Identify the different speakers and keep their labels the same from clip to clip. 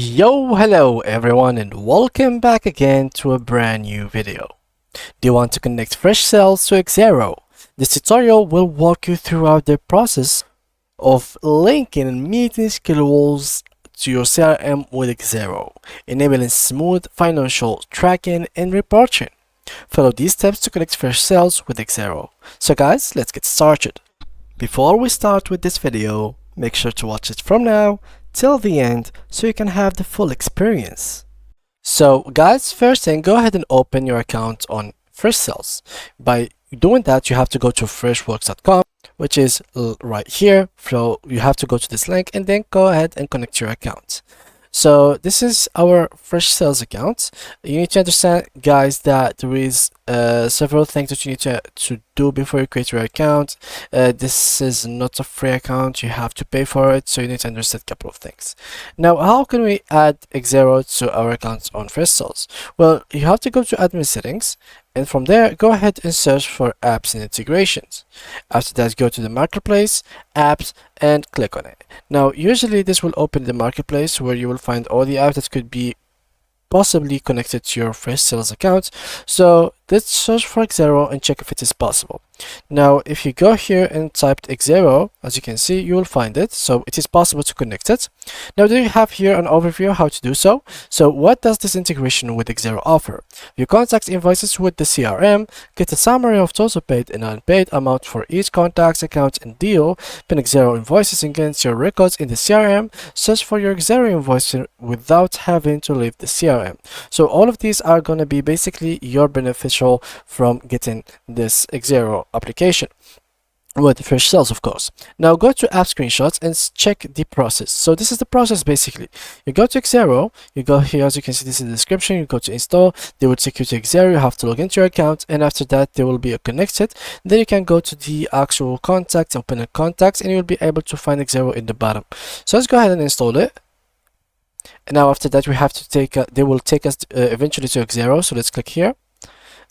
Speaker 1: Yo, hello everyone and welcome back again to a brand new video. Do you want to connect Freshsales to Xero? This tutorial will walk you throughout the process of linking meeting schedules to your CRM with Xero, enabling smooth financial tracking and reporting. Follow these steps to connect Freshsales with Xero. So guys, let's get started. Before we start with this video, make sure to watch it from now till the end so you can have the full experience. So guys, first thing, go ahead and open your account on Freshsales. By doing that, you have to go to freshworks.com, which is right here. So you have to go to this link and then go ahead and connect your account. So this is our Freshsales account. You need to understand, guys, that there is several things that you need to do before you create your account. This is not a free account, you have to pay for it, so you need to understand a couple of things. Now, how can we add Xero to our account on Freshsales? Well, you have to go to admin settings, and from there go ahead and search for apps and integrations. After that, go to the marketplace, apps, and click on it. Now, usually this will open the marketplace where you will find all the apps that could be possibly connected to your Freshsales account. So let's search for Xero and check if it is possible. Now, if you go here and type Xero, as you can see, you will find it. So it is possible to connect it. Now, do you have here an overview how to do so? So what does this integration with Xero offer? You contact invoices with the CRM, get a summary of total paid and unpaid amount for each contact's account and deal, pin Xero invoices against your records in the CRM, search for your Xero invoice without having to leave the CRM. So all of these are going to be basically your beneficial from getting this Xero application with Freshsales, of course. Now go to app screenshots and check the process. So this is the process basically. You go to Xero, you go here, as you can see, this is the description, you go to install, they will take you to Xero, you have to log into your account, and after that they will be connected. Then you can go to the actual contacts, open a contacts, and you'll be able to find Xero in the bottom. So let's go ahead and install it. And now after that we have to take, they will take us eventually to Xero, so let's click here.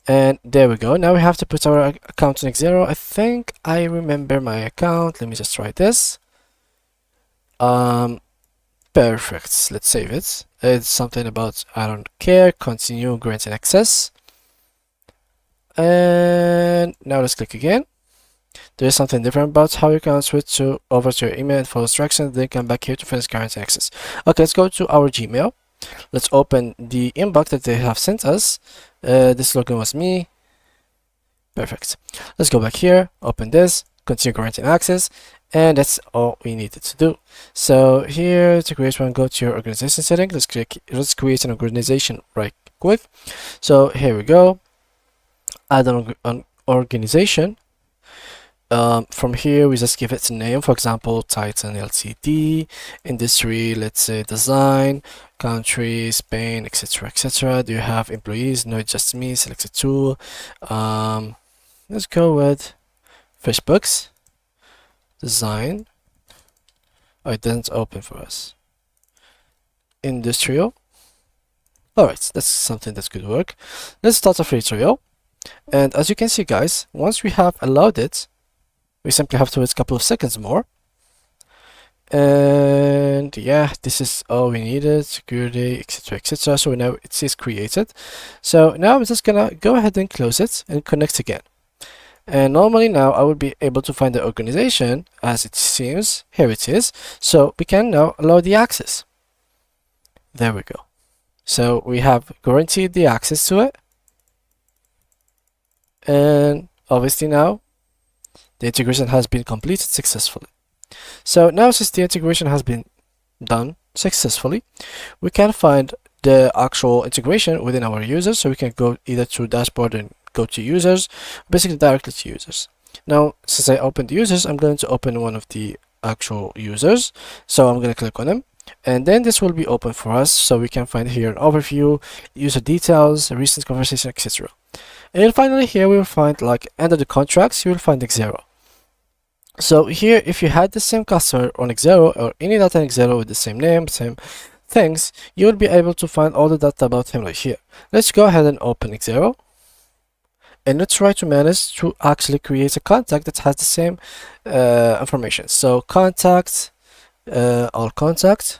Speaker 1: And there we go. Now we have to put our account in Xero. I think I remember my account. Let me just try this. Perfect. Let's save it. It's something about I don't care. Continue granting access. And now let's click again. There is something different about how you can switch over to your email and follow instructions. Then come back here to finish granting access. Okay, let's go to our Gmail. Let's open the inbox that they have sent us. This login was me. Perfect. Let's go back here, open this, continue granting access, and that's all we needed to do. So here to create one, go to your organization setting. Let's create an organization right quick. So here we go. Add an organization. From here we just give it a name, for example Titan Ltd, industry, let's say design, country Spain, etc, etc. Do you have employees? No, just me. Select a tool. Let's go with FreshBooks design. Oh, it doesn't open for us. Industrial. Alright, that's something that could work. Let's start a free trial, and as you can see, guys, once we have allowed it, we simply have to wait a couple of seconds more. And yeah, this is all we needed. Security, etc, etc. So now it is created. So now I'm just gonna go ahead and close it and connect again. And normally now I would be able to find the organization, as it seems. Here it is. So we can now allow the access. There we go. So we have guaranteed the access to it. And obviously now the integration has been completed successfully. So now, since the integration has been done successfully, we can find the actual integration within our users. So we can go either to dashboard and go to users, basically directly to users. Now, since I opened the users, I'm going to open one of the actual users. So I'm going to click on him, and then this will be open for us. So we can find here an overview, user details, recent conversation, etc. And finally here we will find, like, under the contracts, you will find Xero. So here, if you had the same customer on Xero or any data in Xero with the same name, same things, you will be able to find all the data about him right here. Let's go ahead and open Xero. And let's try to manage to actually create a contact that has the same information. So contact, all contact.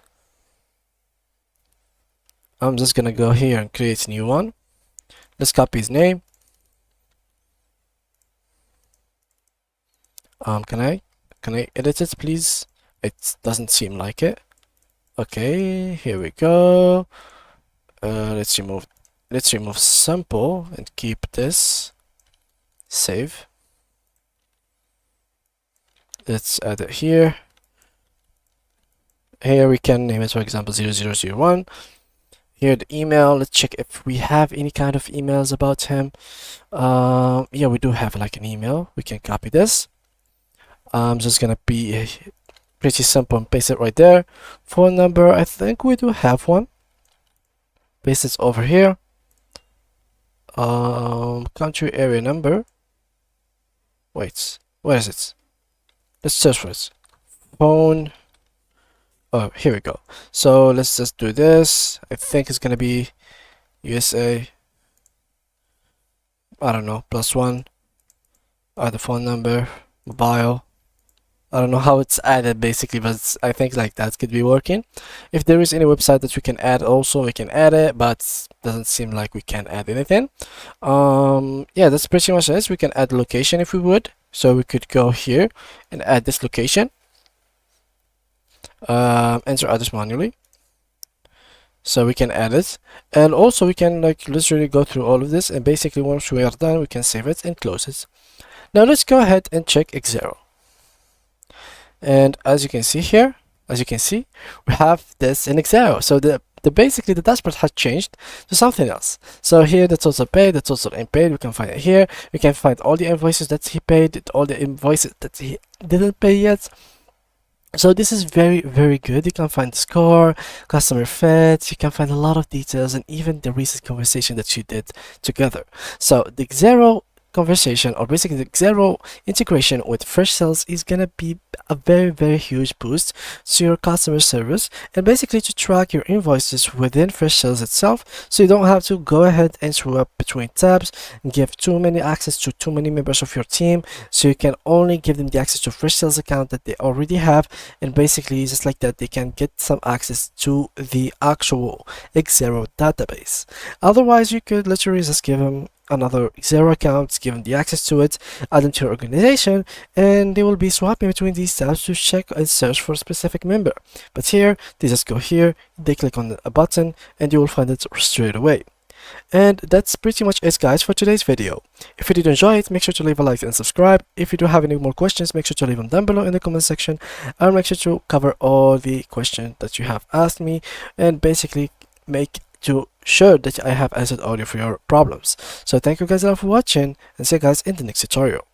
Speaker 1: I'm just gonna go here and create a new one. Let's copy his name. Can I edit it, please? It doesn't seem like it. Okay, here we go. Let's remove sample and keep this. Save. Let's add it here. Here we can name it, for example, 0001. Here the email. Let's check if we have any kind of emails about him. Yeah, we do have like an email. We can copy this. Just gonna be pretty simple and paste it right there. Phone number, I think we do have one. Paste it over here. Country area number. Wait, where is it? Let's search for it. Phone. Oh, here we go. So let's just do this. I think it's gonna be USA. I don't know, +1. Add the phone number, mobile. I don't know how it's added basically, but I think like that could be working. If there is any website that we can add also, we can add it, but doesn't seem like we can add anything. Yeah, that's pretty much it. We can add location if we would. So we could go here and add this location. Enter address manually. So we can add it, and also we can like literally go through all of this, and basically once we are done, we can save it and close it. Now let's go ahead and check Xero. And as you can see here, we have this in Xero. So basically the dashboard has changed to something else. So here the total paid, the total unpaid, we can find it here. We can find all the invoices that he paid, all the invoices that he didn't pay yet. So this is very, very good. You can find the score, customer fed, you can find a lot of details, and even the recent conversation that you did together. So the Xero conversation, or basically the Xero integration with Freshsales, is gonna be a very, very huge boost to your customer service, and basically to track your invoices within Freshsales itself, so you don't have to go ahead and screw up between tabs and give too many access to too many members of your team. So you can only give them the access to Freshsales account that they already have, and basically just like that they can get some access to the actual Xero database. Otherwise, you could literally just give them another Xero account, give them the access to it, add them to your organization, and they will be swapping between these tabs to check and search for a specific member. But here, they just go here, they click on a button, and you will find it straight away. And that's pretty much it, guys, for today's video. If you did enjoy it, make sure to leave a like and subscribe. If you do have any more questions, make sure to leave them down below in the comment section. I'll make sure to cover all the questions that you have asked me, and basically make to sure that I have answered all of your problems. So thank you guys all for watching, and see you guys in the next tutorial.